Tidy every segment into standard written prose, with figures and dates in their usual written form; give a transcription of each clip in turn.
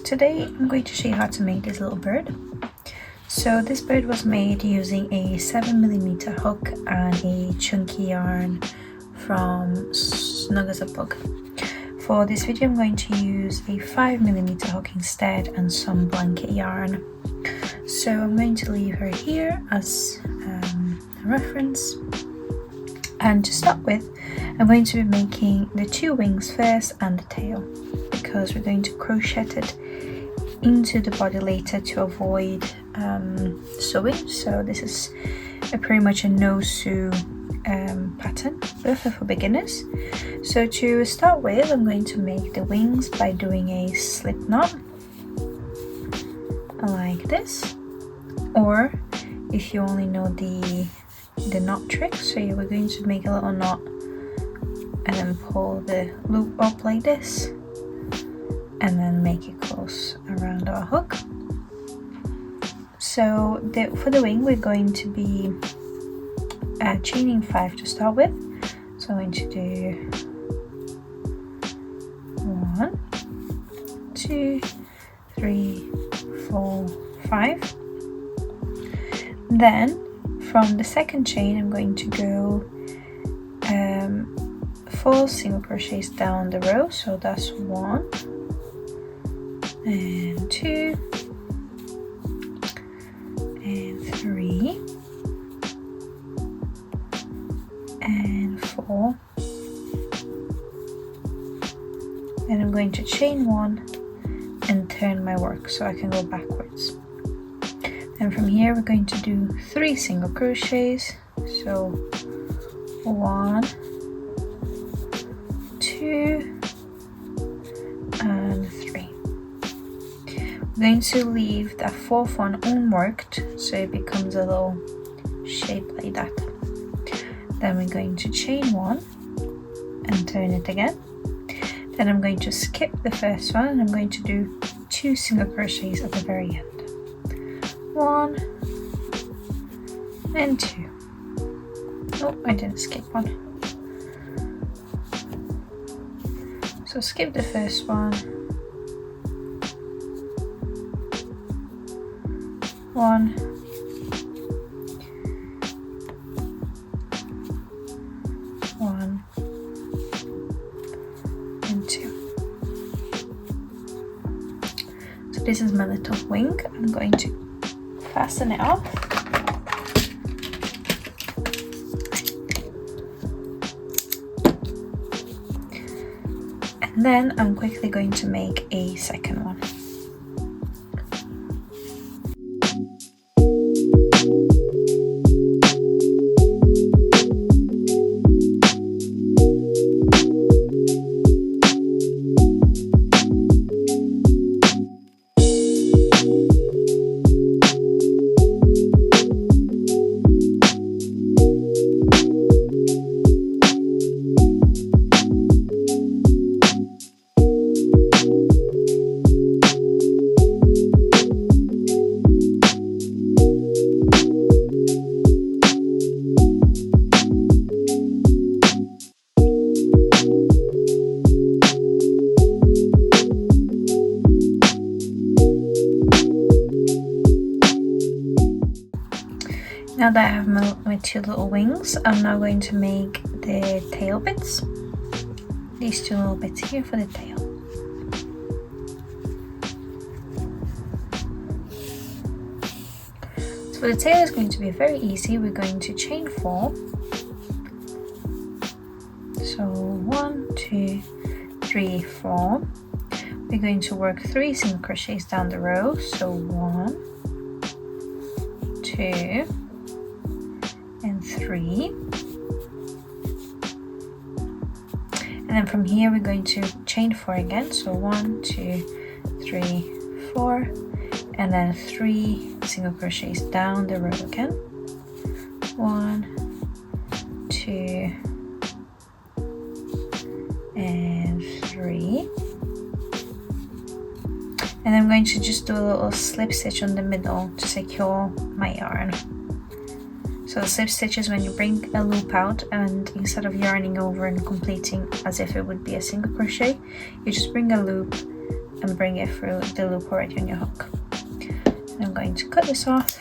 today I'm going to show you how to make this little bird. So this bird was made using a 7mm hook and a chunky yarn from Snug as a Bug. For this video I'm going to use a 5mm hook instead and some blanket yarn. So I'm going to leave her here as a reference. And to start with, I'm going to be making the two wings first and the tail, because we're going to crochet it into the body later to avoid sewing. So this is pretty much a no-sew pattern, perfect for beginners. So to start with, I'm going to make the wings by doing a slip knot like this, or if you only know the knot trick, so we're going to make a little knot and then pull the loop up like this and then make it close around our hook. So for the wing we're going to be chaining 5 to start with. So I'm going to do 1, 2, 3, 4, 5. Then from the second chain I'm going to go 4 single crochets down the row, so that's 1 and 2 and 3 and 4, and I'm going to chain 1 and turn my work so I can go backwards. And from here we're going to do 3 single crochets, so 1, 2 and 3. We're going to leave that 4th one unworked so it becomes a little shape like that. Then we're going to chain 1 and turn it again. Then I'm going to skip the first one and I'm going to do 2 single crochets at the very end. 1 and 2. Oh, I didn't skip one. So skip the first one. 1 1 and 2. So this is my little wing. I'm going to fasten it off. And then I'm quickly going to make a second one. Now that I have my 2 little wings, I'm now going to make the tail bits. These 2 little bits here for the tail. So for the tail is going to be very easy. We're going to chain 4. So 1, 2, 3, 4. We're going to work 3 single crochets down the row. So 1, 2 and 3, and then from here we're going to chain 4 again, so 1, 2, 3, 4, and then 3 single crochets down the row again. 1, 2 and 3, and I'm going to just do a little slip stitch on the middle to secure my yarn. So the slip stitch is when you bring a loop out and instead of yarning over and completing as if it would be a single crochet, you just bring a loop can bring it through the loop already on your hook. And I'm going to cut this off.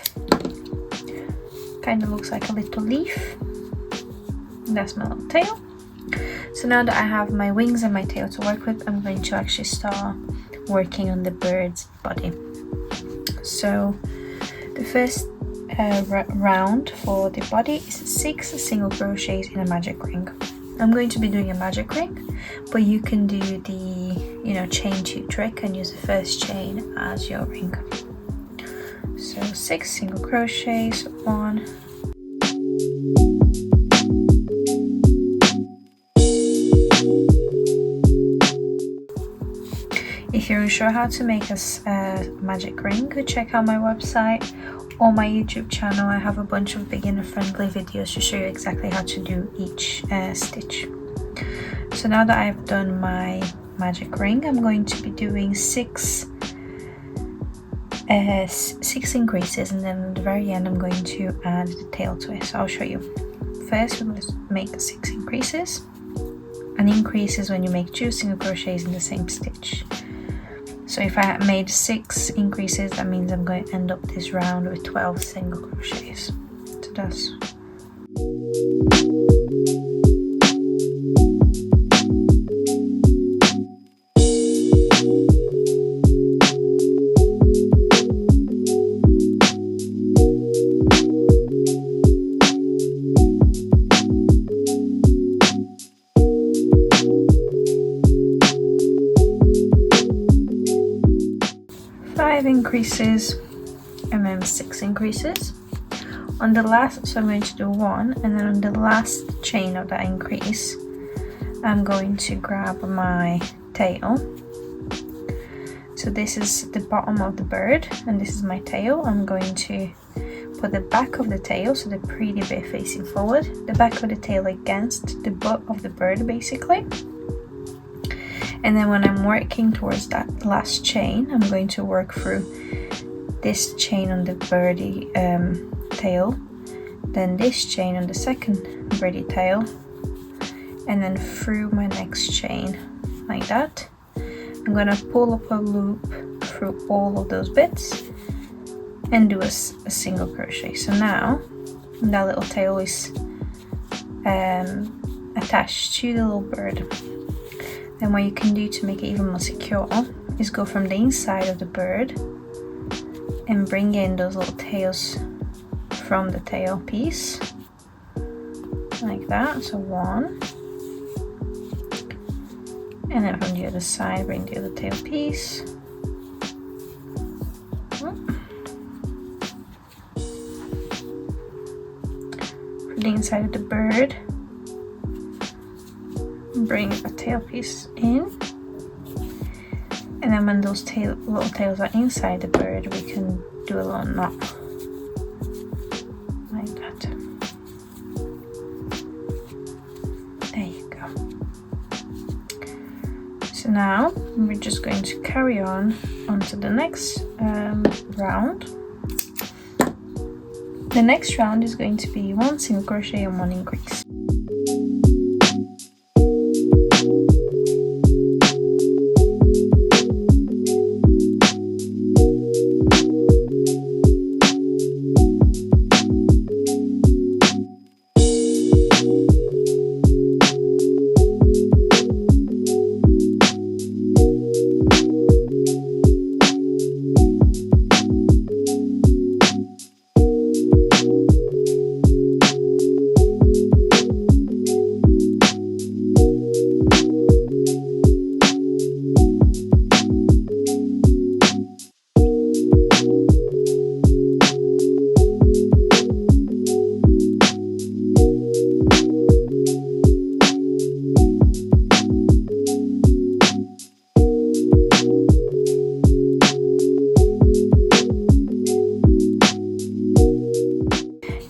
Kind of looks like a little leaf. And that's my little tail. So now that I have my wings and my tail to work with, I'm going to actually start working on the bird's body. So the first round for the body is 6 single crochets in a magic ring. I'm going to be doing a magic ring, but you can do the chain 2 trick and use the first chain as your ring. So 6 single crochets, 1, if you're unsure how to make a magic ring, go check out my website or my YouTube channel. I have a bunch of beginner friendly videos to show you exactly how to do each stitch. So now that I've done my magic ring, I'm going to be doing 6 increases, and then at the very end I'm going to add the tail to it. So I'll show you. First we're going to make 6 increases. An increase is when you make 2 single crochets in the same stitch. So if I made 6 increases, that means I'm going to end up this round with 12 single crochets. So that's increases and then 6 increases on the last. So I'm going to do 1, and then on the last chain of that increase I'm going to grab my tail. So this is the bottom of the bird and this is my tail. I'm going to put the back of the tail, so the pretty bit facing forward, the back of the tail against the butt of the bird basically. And then when I'm working towards that last chain, I'm going to work through this chain on the birdie tail, then this chain on the second birdie tail, and then through my next chain like that. I'm going to pull up a loop through all of those bits and do a single crochet. So now that little tail is attached to the little bird. Then what you can do to make it even more secure is go from the inside of the bird and bring in those little tails from the tail piece like that. So 1, and then from the other side bring the other tail piece. For the inside of the bird, bring a tail piece in, and then when those little tails are inside the bird, we can do a little knot like that. There you go. So now we're just going to carry on onto the next round. The next round is going to be 1 single crochet and 1 increase.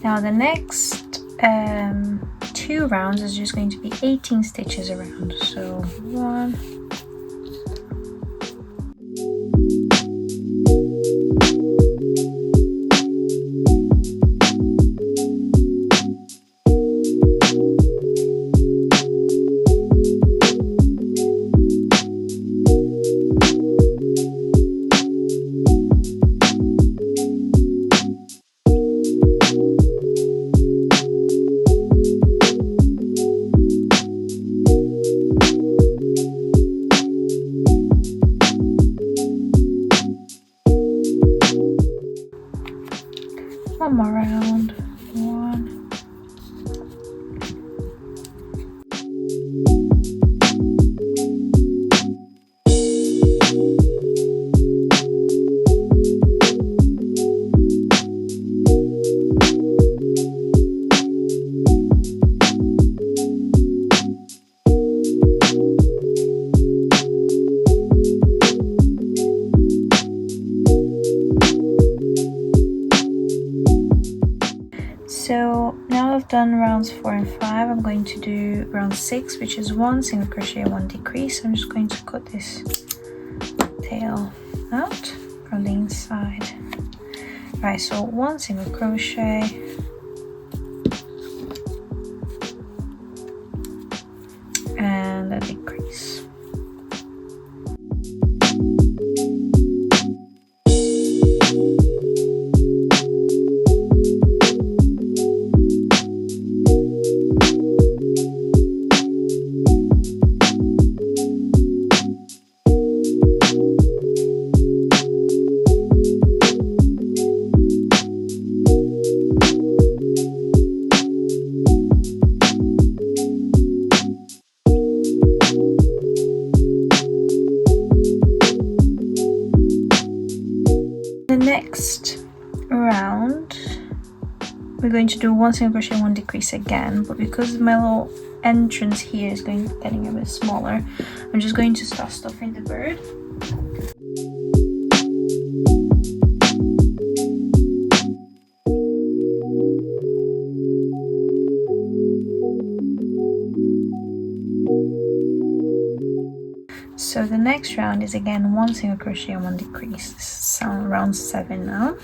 Now the next 2 rounds is just going to be 18 stitches around. So 1, rounds 4 and 5, I'm going to do round 6, which is 1 single crochet, 1 decrease. I'm just going to cut this tail out from the inside. Right, so 1 single crochet, and a decrease. Next round we're going to do 1 single crochet, 1 decrease again, but because my little entrance here is getting a bit smaller, I'm just going to start stuffing the bird. So the next round is again 1 single crochet and 1 decrease. This is round 7 now.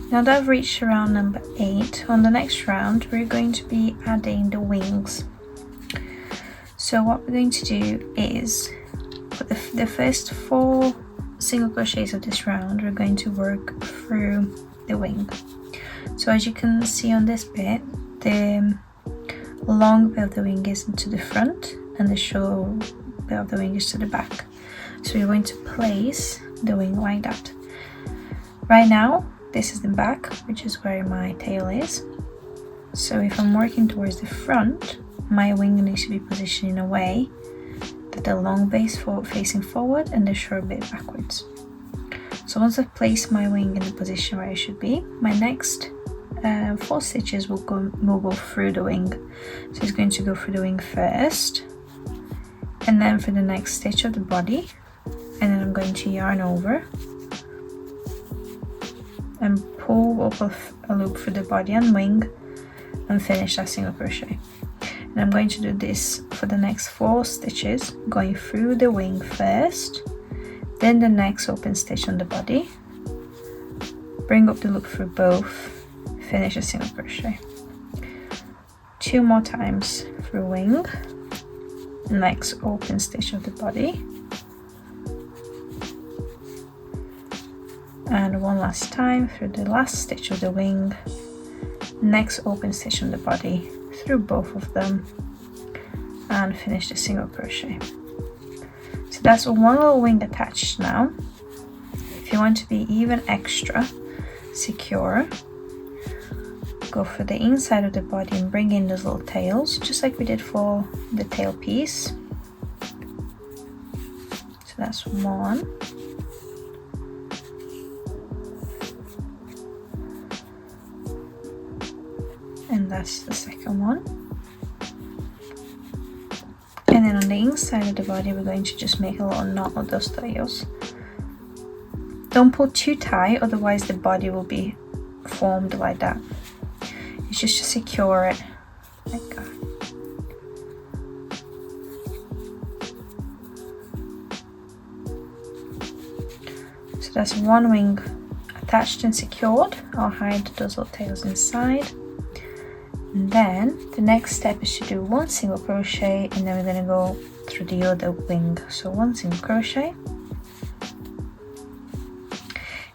Now that I've reached round number 8, on the next round we're going to be adding the wings. So what we're going to do is, for the first 4 single crochets of this round, we're going to work through the wing. So as you can see on this bit, the long bit of the wing is to the front and the short bit of the wing is to the back. So you're going to place the wing like that. Right now, this is the back, which is where my tail is. So if I'm working towards the front, my wing needs to be positioned in a way that the long base facing forward and the short bit backwards. So once I've placed my wing in the position where it should be, my next 4 stitches will go through the wing. So it's going to go through the wing first, and then for the next stitch of the body, and then I'm going to yarn over and pull up a loop through the body and wing and finish that single crochet. And I'm going to do this for the next 4 stitches, going through the wing first, then the next open stitch on the body, bring up the loop through both, finish a single crochet. 2 more times through wing, next open stitch of the body, and 1 last time through the last stitch of the wing, next open stitch on the body, through both of them, and finish the single crochet. So that's 1 little wing attached now. If you want to be even extra secure, go for the inside of the body and bring in those little tails, just like we did for the tail piece. So that's 1. And that's the second one. And then on the inside of the body, we're going to just make a little knot of those tails. Don't pull too tight, otherwise the body will be formed like that. It's just to secure it, like that. So that's 1 wing attached and secured. I'll hide those little tails inside. And then the next step is to do 1 single crochet, and then we're going to go through the other wing. So 1 single crochet,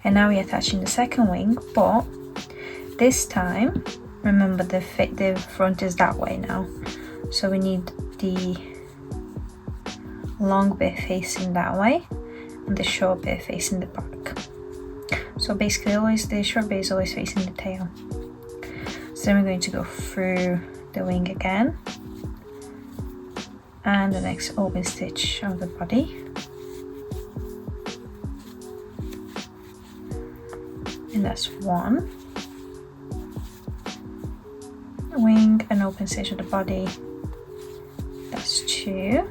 and now we're attaching the second wing, but this time remember the front is that way now, so we need the long bit facing that way and the short bit facing the back. So basically always the short bit is always facing the tail. So then we're going to go through the wing again, and the next open stitch of the body. And that's 1. Wing and open stitch of the body. That's 2.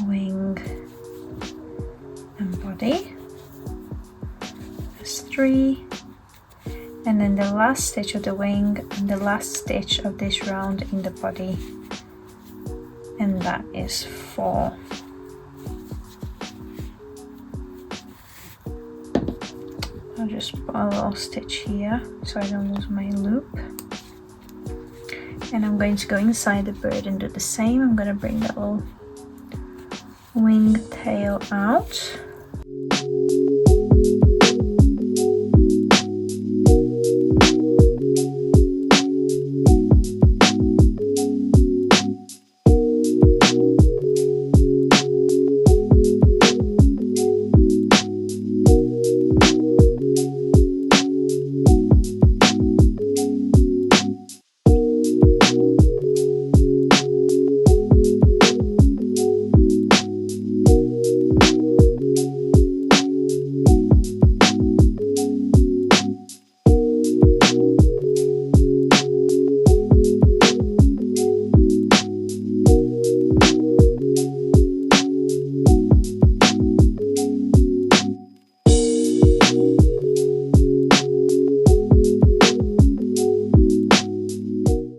Wing and body. That's 3. And then the last stitch of the wing and the last stitch of this round in the body, and that is 4. I'll just put a little stitch here so I don't lose my loop, and I'm going to go inside the bird and do the same. I'm going to bring that little wing tail out.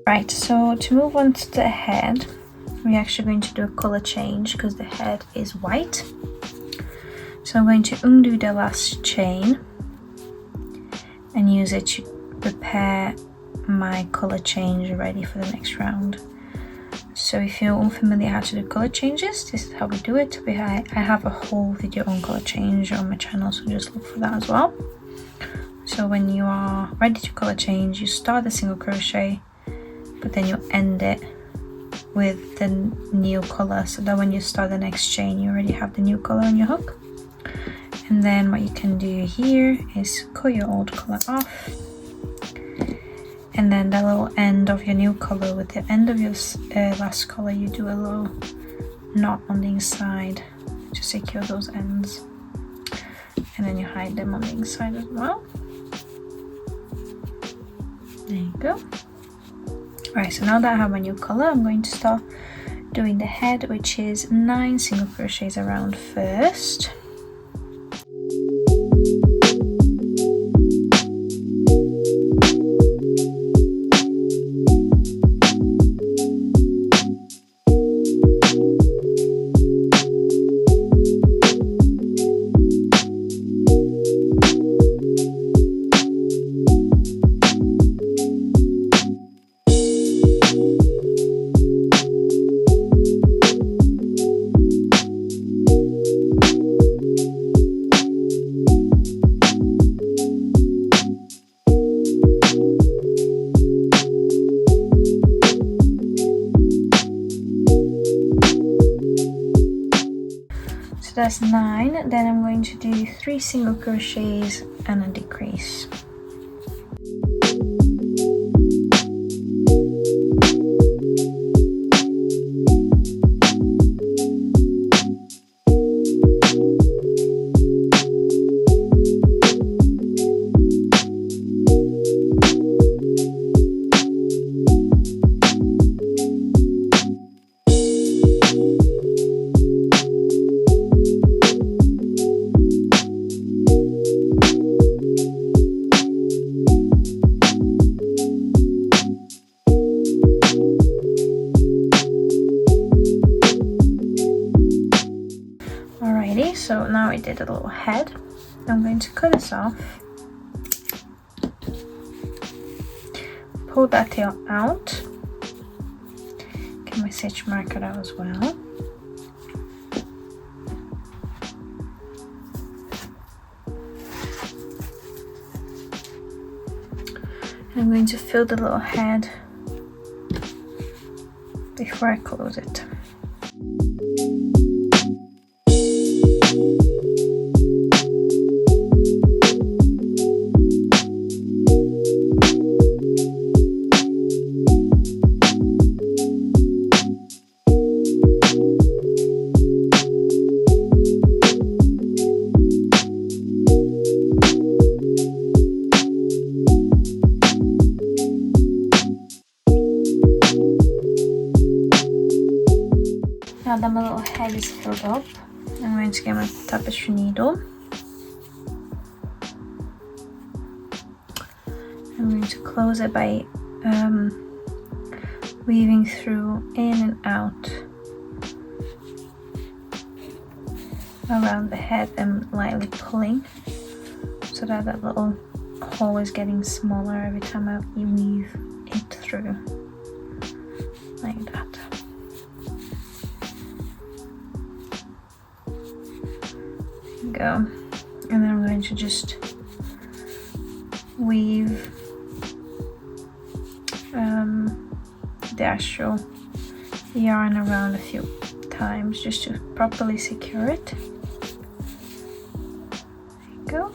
Right, so to move on to the head, we're actually going to do a color change because the head is white. So I'm going to undo the last chain and use it to prepare my color change ready for the next round. So if you're unfamiliar how to do color changes, this is how we do it. I have a whole video on color change on my channel, so just look for that as well. So when you are ready to color change, you start the single crochet, but then you end it with the new color, so that when you start the next chain you already have the new color on your hook. And then what you can do here is cut your old color off, and then the little end of your new color with the end of your last color, you do a little knot on the inside to secure those ends, and then you hide them on the inside as well. There you go. Right, so now that I have my new color, I'm going to start doing the head, which is 9 single crochets around first. That's 9. Then I'm going to do 3 single crochets and a decrease. So now I did a little head. I'm going to cut this off, pull that tail out, get my stitch marker out as well. And I'm going to fill the little head before I close it. now that my little head is filled up, I'm going to get my tapestry needle. I'm going to close it by weaving through in and out around the head and lightly pulling so that that little hole is getting smaller every time I weave it through, like that. There you go. And then I'm going to just weave the actual yarn around a few times just to properly secure it. There you go.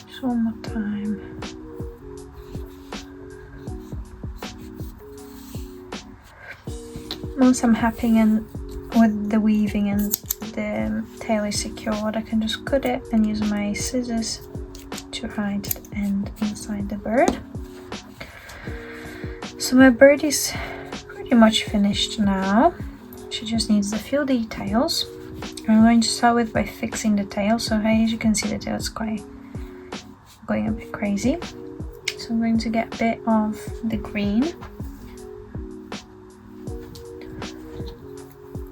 Just one more time. Once I'm happy and with the weaving and the tail is secured, I can just cut it and use my scissors to hide the end inside the bird. So my bird is pretty much finished now. She just needs a few details. I'm going to start with by fixing the tail. So as you can see, the tail is quite going a bit crazy. So I'm going to get a bit of the green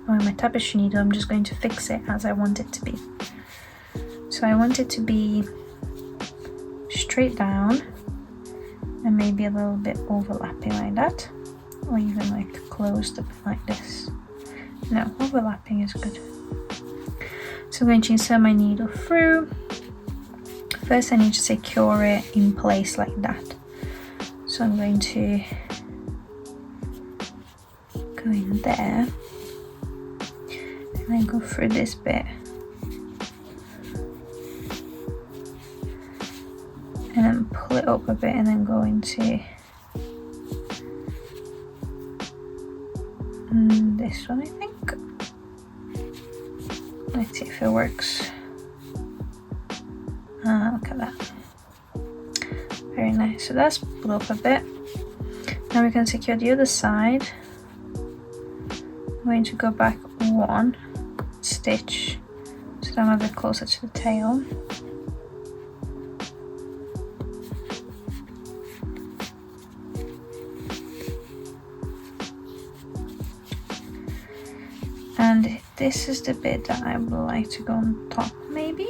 on my tapestry needle. I'm just going to fix it as I want it to be. So I want it to be straight down and maybe a little bit overlapping like that, or even like closed a bit like this. No, overlapping is good. So I'm going to insert my needle through. First I need to secure it in place like that. So I'm going to go in there and then go through this bit and then pull it up a bit and then go into this one, I think. Let's see if it works. Look at that. Very nice. So that's pulled up a bit. Now we can secure the other side. I'm going to go back one stitch so that I'm a bit closer to the tail. And this is the bit that I would like to go on top maybe.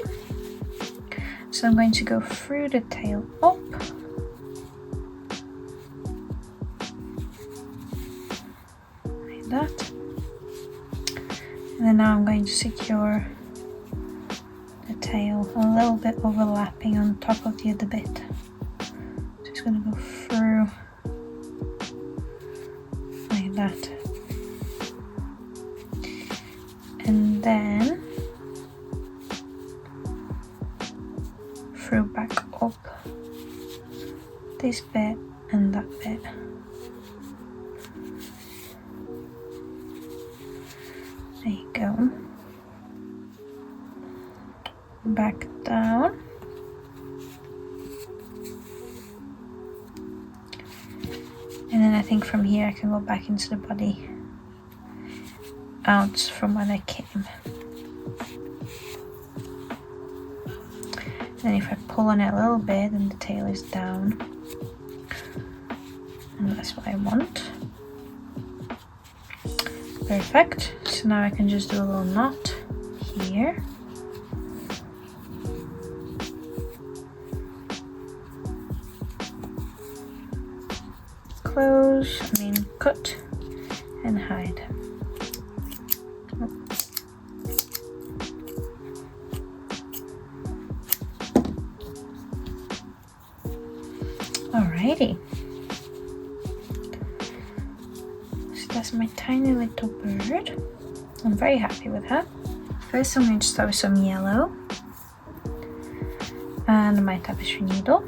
So I'm going to go through the tail up. Like that. And then now I'm going to secure the tail a little bit overlapping on top of the other bit. Just going to go through like that. And then through back up this bit and that bit. There you go. Back down. And then I think from here I can go back into the body out from where I came. And if I pull on it a little bit, then the tail is down. And that's what I want. Perfect. So now I can just do a little knot here. Cut and hide. Alrighty. So that's my tiny little bird. I'm very happy with her. First I'm going to start with some yellow and my tapestry needle.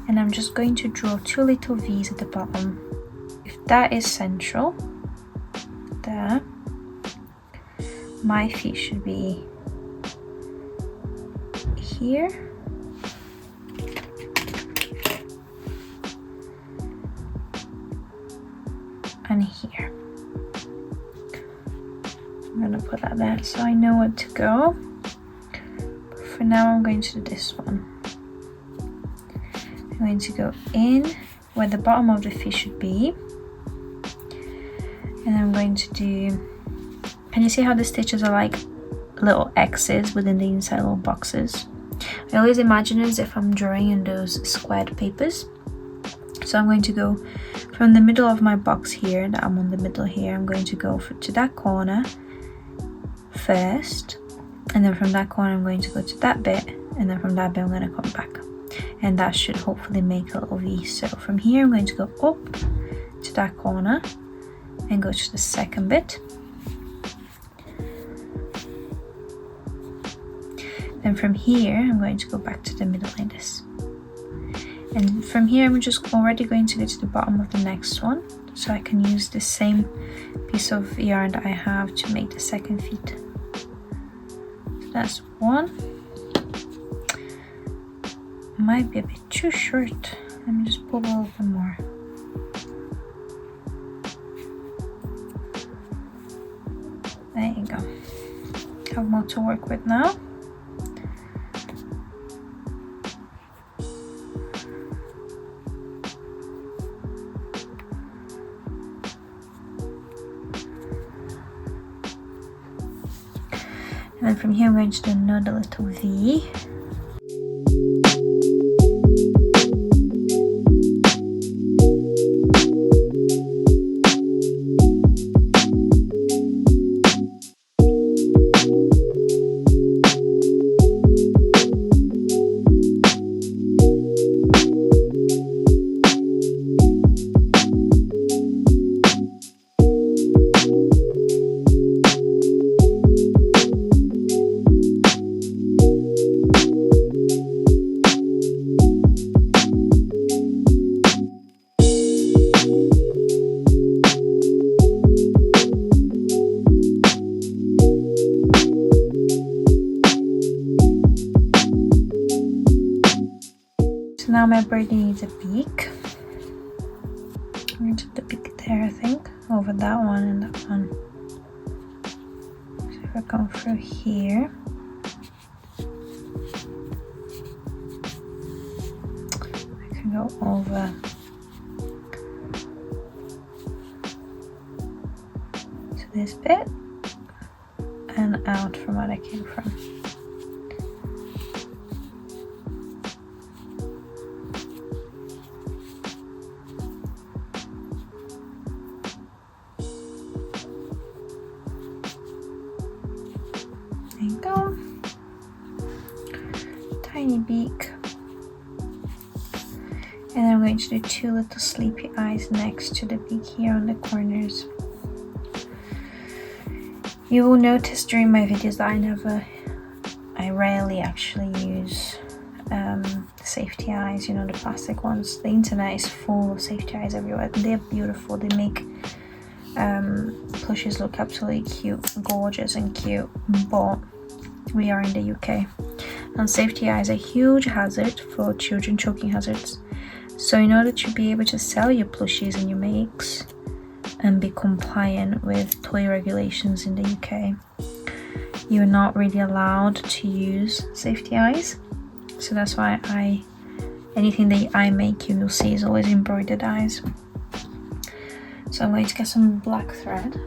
And I'm just going to draw 2 little V's at the bottom. If that is central, there, my feet should be here. And here. I'm gonna put that there so I know where to go. But for now I'm going to do this one. I'm going to go in where the bottom of the fish should be. And I'm going to do, can you see how the stitches are like little X's within the inside little boxes? I always imagine it as if I'm drawing in those squared papers. So I'm going to go from the middle of my box here, that I'm on the middle here, I'm going to go to that corner first, and then from that corner I'm going to go to that bit, and then from that bit I'm going to come back, and that should hopefully make a little V. So from here I'm going to go up to that corner and go to the second bit. Then from here I'm going to go back to the middle like this. And from here I'm just already going to go to the bottom of the next one, so I can use the same piece of yarn that I have to make the second feet. So that's one. Might be a bit too short. Let me just pull a little bit more. There you go. Have more to work with now. And then from here I'm going to do another little V. Now my bird needs a beak. I'm going to put the beak there, I think, over that one and that one. So if I come through here, I can go over to this bit and out from where I came from. There you go. Tiny beak. And then I'm going to do two little sleepy eyes next to the beak here on the corners. You will notice during my videos that I rarely actually use safety eyes, you know, the plastic ones. The internet is full of safety eyes everywhere. They're beautiful. They make plushies look absolutely cute, gorgeous and cute, but we are in the UK and safety eyes are a huge hazard for children, choking hazards. So in order to be able to sell your plushies and your makes and be compliant with toy regulations in the UK, you're not really allowed to use safety eyes. So that's why anything that I make, you will see, is always embroidered eyes. So I'm going to get some black thread.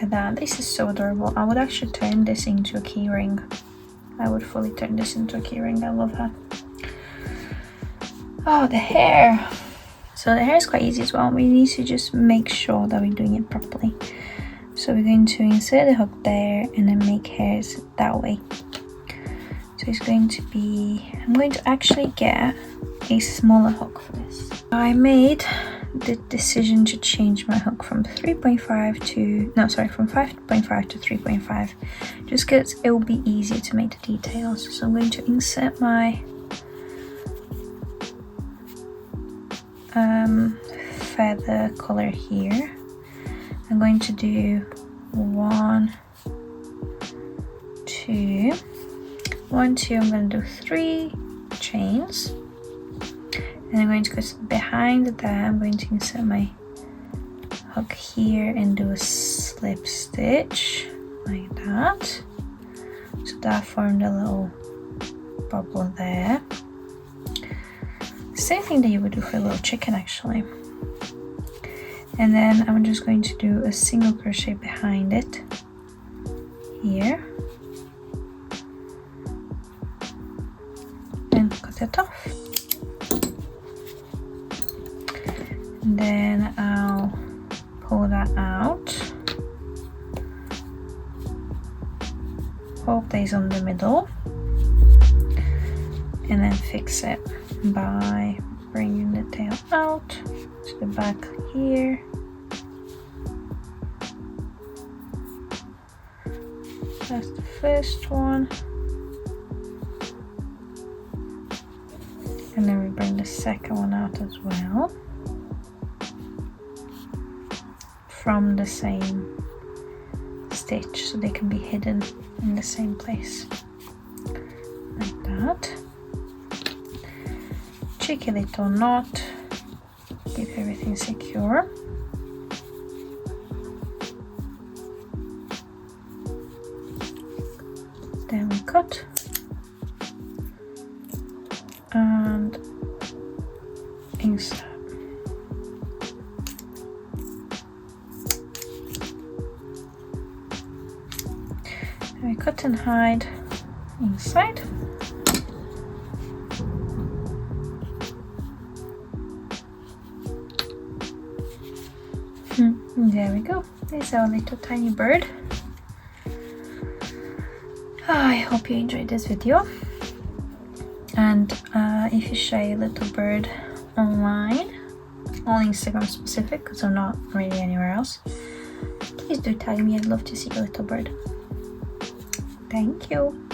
at that. This is so adorable. I would actually turn this into a key ring. I would fully turn this into a key ring. I love her. Oh, the hair. So the hair is quite easy as well. We need to just make sure that we're doing it properly. So we're going to insert the hook there and then make hairs that way. So it's going to be, I'm going to actually get a smaller hook for this. I made the decision to change my hook from 3.5 to, no sorry, from 5.5 to 3.5, just because it will be easier to make the details. So I'm going to insert my feather color here. I'm going to do 1, 2, 1, 2, I'm going to do 3 chains. And I'm going to go behind that, I'm going to insert my hook here and do a slip stitch like that. So that formed a little bubble there. Same thing that you would do for a little chicken actually. And then I'm just going to do a single crochet behind it here and cut it off. And then I'll pull that out, hope that is on the middle, and then fix it by bringing the tail out to the back here. That's the first one. And then we bring the second one out as well. From the same stitch, so they can be hidden in the same place. Like that. Cheeky little knot, keep everything secure. Then we cut and insert. And we cut and hide inside. There we go. There's our little tiny bird. I hope you enjoyed this video. And if you share your little bird online, on Instagram specific, because I'm not really anywhere else, please do tag me. I'd love to see your little bird. Thank you.